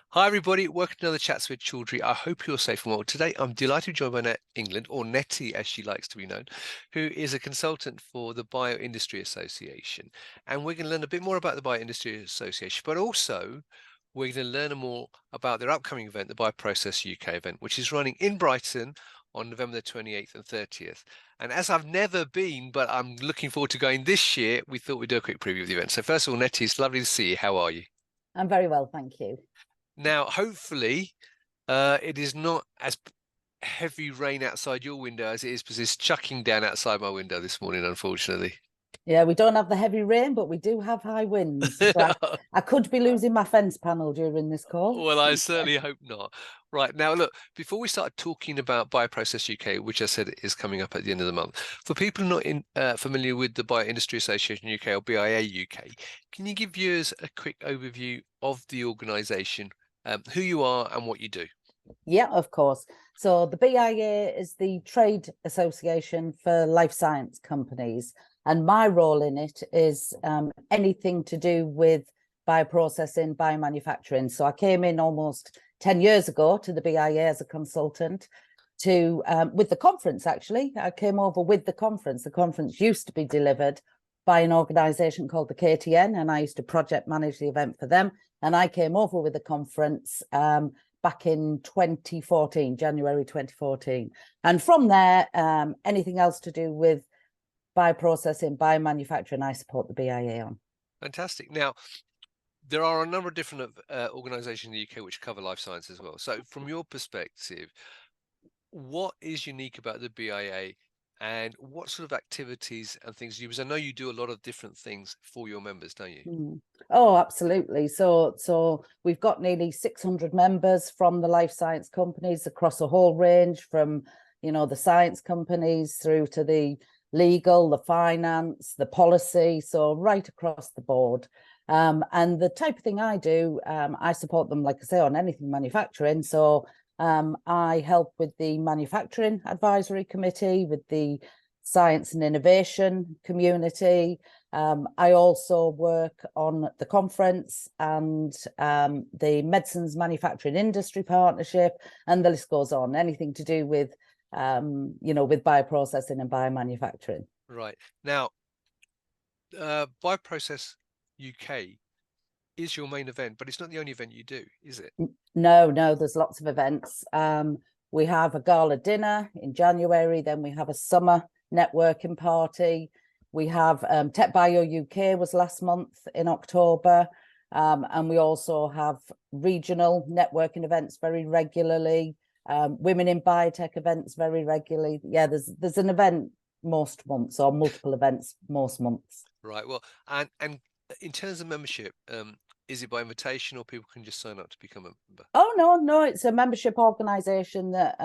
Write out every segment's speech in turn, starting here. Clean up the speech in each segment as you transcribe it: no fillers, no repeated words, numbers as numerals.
Hi everybody, welcome to another Chats with Chaudhry. I hope you're safe and well. Today I'm delighted to be joined by Netty England, or Netty as she likes to be known, who is a consultant for the BioIndustry Association. And we're going to learn a bit more about the BioIndustry Association, but also we're going to learn more about their upcoming event, the BioProcess UK event, which is running in Brighton on November the 28th and 30th. And as I've never been, but I'm looking forward to going this year, we thought we'd do a quick preview of the event. So first of all, Netty, it's lovely to see you. How are you? I'm very well, thank you. Now, hopefully, it is not as heavy rain outside your window as it is because it's chucking down outside my window this morning, unfortunately. Yeah, we don't have the heavy rain, but we do have high winds. So I could be losing my fence panel during this call. Well, I certainly hope not. Right, now look, before we start talking about BioProcess UK, which I said is coming up at the end of the month, for people not familiar with the BioIndustry Association UK or BIA UK, can you give viewers a quick overview of the organisation, who you are and what you do? Yeah, of course. So the BIA is the trade association for life science companies. And my role in it is anything to do with bioprocessing, biomanufacturing. So I came in almost 10 years ago to the BIA as a consultant to with the conference, actually. I came over with the conference. The conference used to be delivered by an organization called the KTN, and I used to project manage the event for them. And I came over with the conference back in 2014, January 2014. And from there, anything else to do with bioprocessing, biomanufacturing, I support the BIA on. Fantastic. Now, there are a number of different organisations in the UK which cover life science as well. So from your perspective, what is unique about the BIA and what sort of activities and things do you, because I know you do a lot of different things for your members, don't you? Oh, absolutely. So we've got nearly 600 members from the life science companies across a whole range from, the science companies through to the legal, the finance, the policy, so right across the board. And the type of thing I do, I support them, like I say, on anything manufacturing. So I help with the manufacturing advisory committee, with the science and innovation community. I also work on the conference and the medicines manufacturing industry partnership, and the list goes on. Anything to do with with bioprocessing and biomanufacturing. Right. Now, BioProcess UK is your main event, but it's not the only event you do, is it? No, there's lots of events. We have a gala dinner in January, then we have a summer networking party. We have Tech Bio UK was last month in October. And we also have regional networking events very regularly. Women in biotech events very regularly. Yeah, there's an event most months, or multiple events most months. Right. Well, and in terms of membership, is it by invitation or people can just sign up to become a member? Oh, no, it's a membership organisation that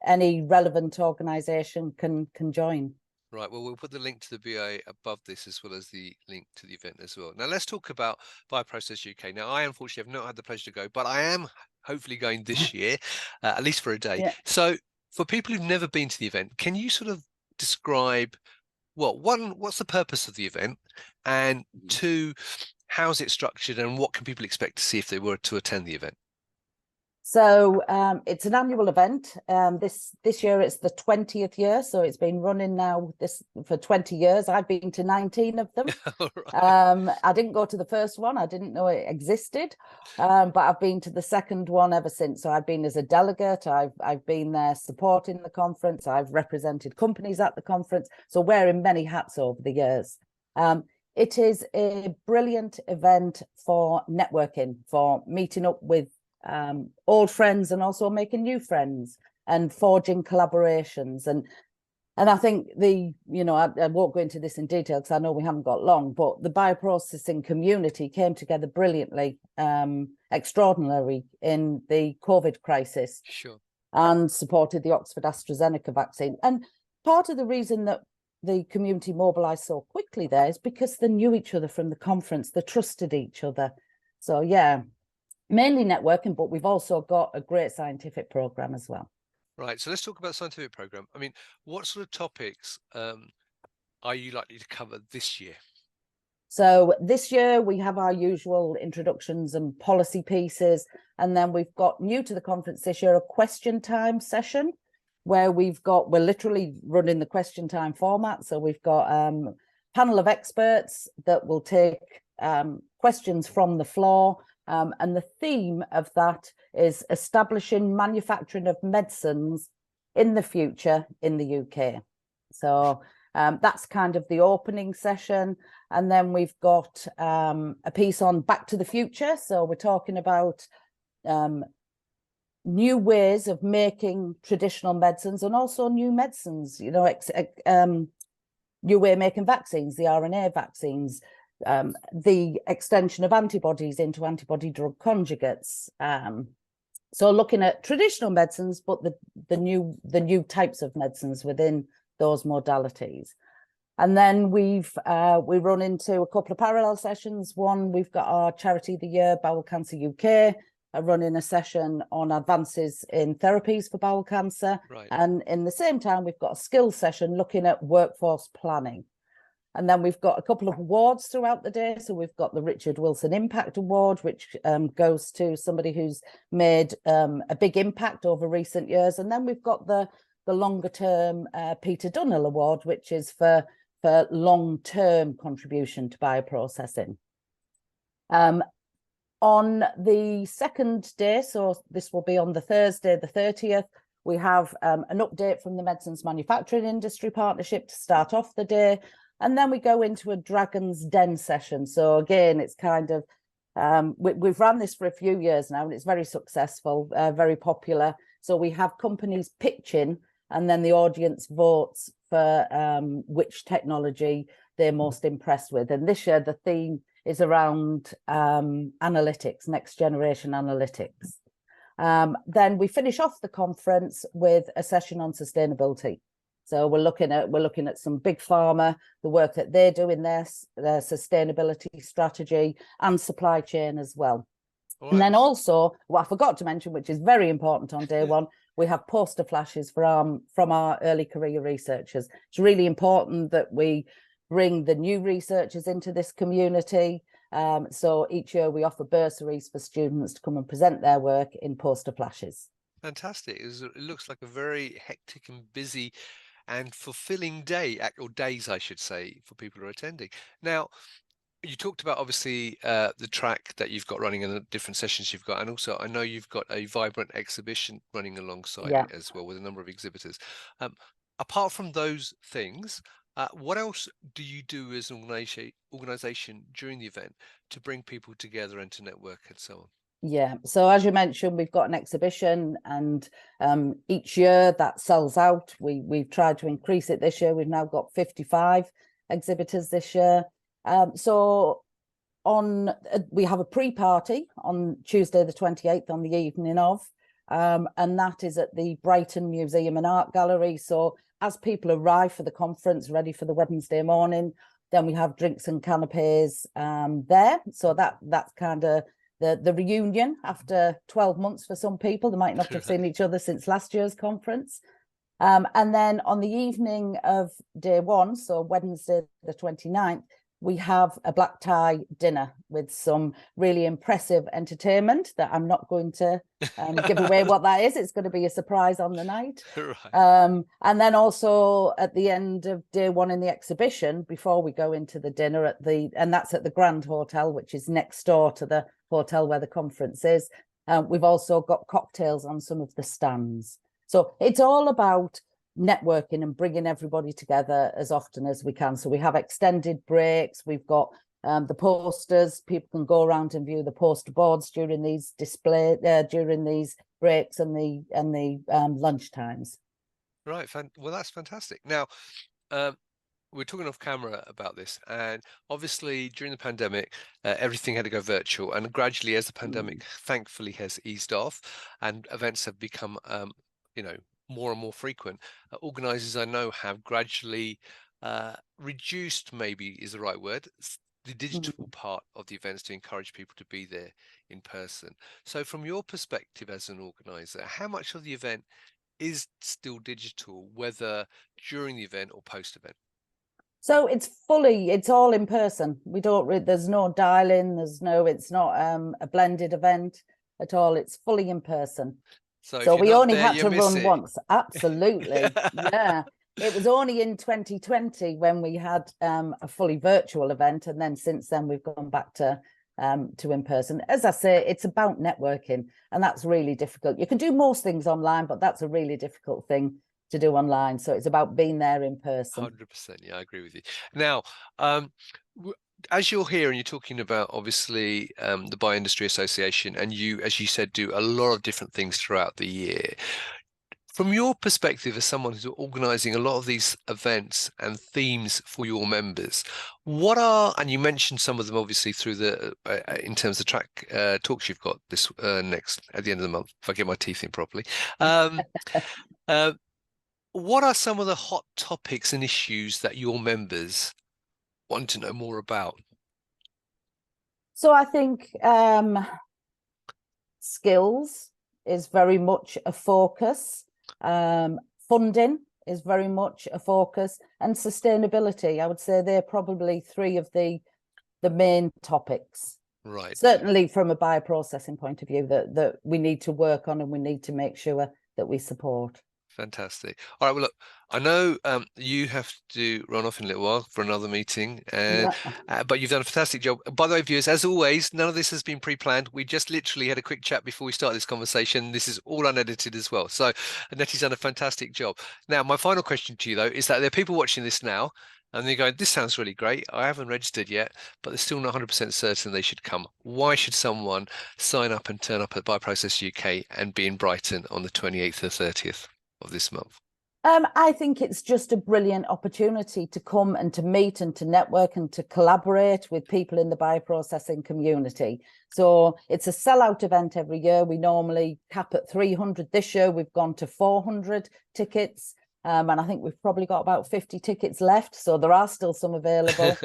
any relevant organisation can join. Right. Well, we'll put the link to the BIA above this as well as the link to the event as well. Now, let's talk about BioProcess UK. Now, I unfortunately have not had the pleasure to go, but I am hopefully going this year, at least for a day. Yeah. So for people who've never been to the event, can you sort of describe, well, one, what's the purpose of the event? And two, how's it structured and what can people expect to see if they were to attend the event? So it's an annual event. This year it's the 20th year, so it's been running now for 20 years. I've been to 19 of them. Right. I didn't go to the first one. I didn't know it existed, but I've been to the second one ever since. So I've been as a delegate. I've been there supporting the conference. I've represented companies at the conference. So wearing many hats over the years. It is a brilliant event for networking, for meeting up with old friends and also making new friends and forging collaborations. And I think I won't go into this in detail because I know we haven't got long, but the bioprocessing community came together brilliantly, extraordinary in the COVID crisis. Sure. And supported the Oxford AstraZeneca vaccine. And part of the reason that the community mobilized so quickly there is because they knew each other from the conference, they trusted each other. So yeah, mainly networking, but we've also got a great scientific program as well. Right. So let's talk about the scientific program. I mean, what sort of topics are you likely to cover this year? So this year we have our usual introductions and policy pieces. And then we've got, new to the conference this year, a question time session where we're literally running the question time format. So we've got a panel of experts that will take questions from the floor. And the theme of that is establishing manufacturing of medicines in the future in the UK. So that's kind of the opening session. And then we've got a piece on Back to the Future. So we're talking about new ways of making traditional medicines and also new medicines, you know, new way of making vaccines, the RNA vaccines, the extension of antibodies into antibody drug conjugates. So looking at traditional medicines, but the new types of medicines within those modalities. And then we run into a couple of parallel sessions. One, we've got our Charity of the Year, Bowel Cancer UK, running a session on advances in therapies for bowel cancer. Right. And in the same time, we've got a skills session looking at workforce planning. And then we've got a couple of awards throughout the day. So we've got the Richard Wilson Impact Award, which goes to somebody who's made a big impact over recent years. And then we've got the longer term Peter Dunnell Award, which is for long-term contribution to bioprocessing. On the second day, so this will be on the Thursday, the 30th, we have an update from the Medicines Manufacturing Industry Partnership to start off the day. And then we go into a Dragon's Den session. So again, it's kind of, we've run this for a few years now and it's very successful, very popular. So we have companies pitching and then the audience votes for which technology they're most impressed with. And this year, the theme is around analytics, next generation analytics. Then we finish off the conference with a session on sustainability. So we're looking at some big pharma, the work that they do in their sustainability strategy and supply chain as well. Right. And then also, what I forgot to mention, which is very important on day one, we have poster flashes from our early career researchers. It's really important that we bring the new researchers into this community. So each year we offer bursaries for students to come and present their work in poster flashes. Fantastic. It looks like a very hectic and busy and fulfilling day, or days, I should say, for people who are attending. Now, you talked about obviously the track that you've got running and the different sessions you've got, and also I know you've got a vibrant exhibition running alongside it as well with a number of exhibitors. Apart from those things, what else do you do as an organisation during the event to bring people together and to network and so on? Yeah, so as you mentioned, we've got an exhibition and each year that sells out. We've tried to increase it this year. We've now got 55 exhibitors this year. So we have a pre-party on Tuesday the 28th on the evening of, and that is at the Brighton Museum and Art Gallery. So as people arrive for the conference, ready for the Wednesday morning, then we have drinks and canapes there. So that's kind of the reunion after 12 months for some people. They might not have seen each other since last year's conference. And then on the evening of day one, so Wednesday the 29th, we have a black tie dinner with some really impressive entertainment that I'm not going to give away what that is. It's going to be a surprise on the night. Right. And then also at the end of day one in the exhibition, before we go into the dinner and that's at the Grand Hotel, which is next door to the hotel where the conference is. We've also got cocktails on some of the stands. So it's all about networking and bringing everybody together as often as we can. So we have extended breaks. We've got the posters. People can go around and view the poster boards during these during these breaks and the lunch times. Right. Well, that's fantastic. Now, we're talking off camera about this, and obviously during the pandemic, everything had to go virtual, and gradually, as the pandemic thankfully has eased off, and events have become, more and more frequent, organisers I know have gradually reduced, maybe is the right word, the digital part of the events to encourage people to be there in person. So from your perspective as an organiser, how much of the event is still digital, whether during the event or post-event? So it's all in person. There's no dial-in, it's not a blended event. at all. It's fully in person. So if So you're we not only there, had you to miss run it. once. Absolutely. Yeah. It was only in 2020 when we had a fully virtual event. And then since then, we've gone back to in person. As I say, it's about networking, and that's really difficult. You can do most things online, but that's a really difficult thing to do online. So it's about being there in person. 100%. Yeah, I agree with you. Now, as you're here and you're talking about obviously the BioIndustry Association, and you, as you said, do a lot of different things throughout the year. From your perspective as someone who's organizing a lot of these events and themes for your members, what are, and you mentioned some of them obviously through the, in terms of talks you've got this next, at the end of the month, if I get my teeth in properly. Um, uh, what are some of the hot topics and issues that your members want to know more about? So I think skills is very much a focus. Funding is very much a focus, and sustainability. I would say they're probably three of the main topics. Right. Certainly from a bioprocessing point of view that we need to work on, and we need to make sure that we support. Fantastic. All right. Well, look, I know you have to run off in a little while for another meeting, and but you've done a fantastic job. By the way, viewers, as always, none of this has been pre-planned. We just literally had a quick chat before we started this conversation. This is all unedited as well. So Netty's done a fantastic job. Now, my final question to you, though, is that there are people watching this now, and they're going, this sounds really great. I haven't registered yet, but they're still not 100% certain they should come. Why should someone sign up and turn up at BioProcess UK and be in Brighton on the 28th or 30th? Of this month? I think it's just a brilliant opportunity to come and to meet and to network and to collaborate with people in the bioprocessing community. So it's a sellout event every year. We normally cap at 300. This year we've gone to 400 tickets. And I think we've probably got about 50 tickets left. So there are still some available.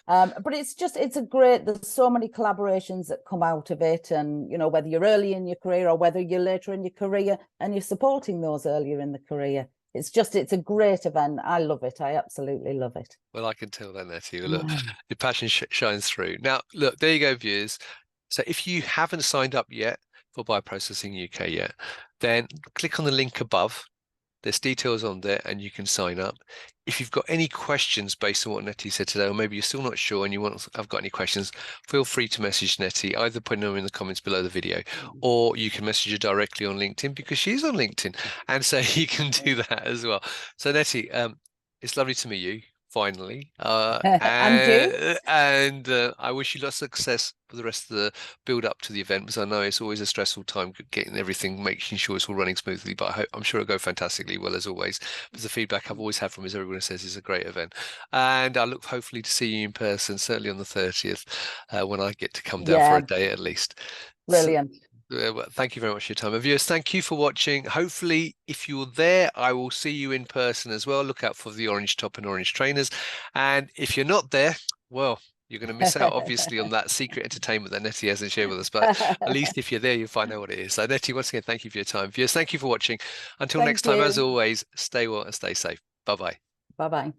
But it's there's so many collaborations that come out of it. And, you know, whether you're early in your career or whether you're later in your career and you're supporting those earlier in the career, it's a great event. I love it. I absolutely love it. Well, I can tell that, Netty. Look, your passion shines through. Now, look, there you go, viewers. So if you haven't signed up yet for Bioprocessing UK yet, then click on the link above. There's details on there and you can sign up. If you've got any questions based on what Netty said today, or maybe you're still not sure and I've got any questions, feel free to message Netty, either putting them in the comments below the video, or you can message her directly on LinkedIn, because she's on LinkedIn. And so you can do that as well. So Netty, it's lovely to meet you finally. And you? And I wish you lots of success for the rest of the build up to the event, because I know it's always a stressful time getting everything, making sure it's all running smoothly, but I'm sure it'll go fantastically well, as always, because the feedback I've always had from is everyone says it's a great event. And I look hopefully to see you in person, certainly on the 30th, when I get to come down for a day at least. Brilliant. Well, thank you very much for your time. And viewers, thank you for watching. Hopefully, if you're there, I will see you in person as well. Look out for the orange top and orange trainers. And if you're not there, well, you're going to miss out, obviously, on that secret entertainment that Netty hasn't shared with us. But at least if you're there, you'll find out what it is. So, Netty, once again, thank you for your time. Viewers, thank you for watching. Until next time, as always, stay well and stay safe. Bye-bye. Bye-bye.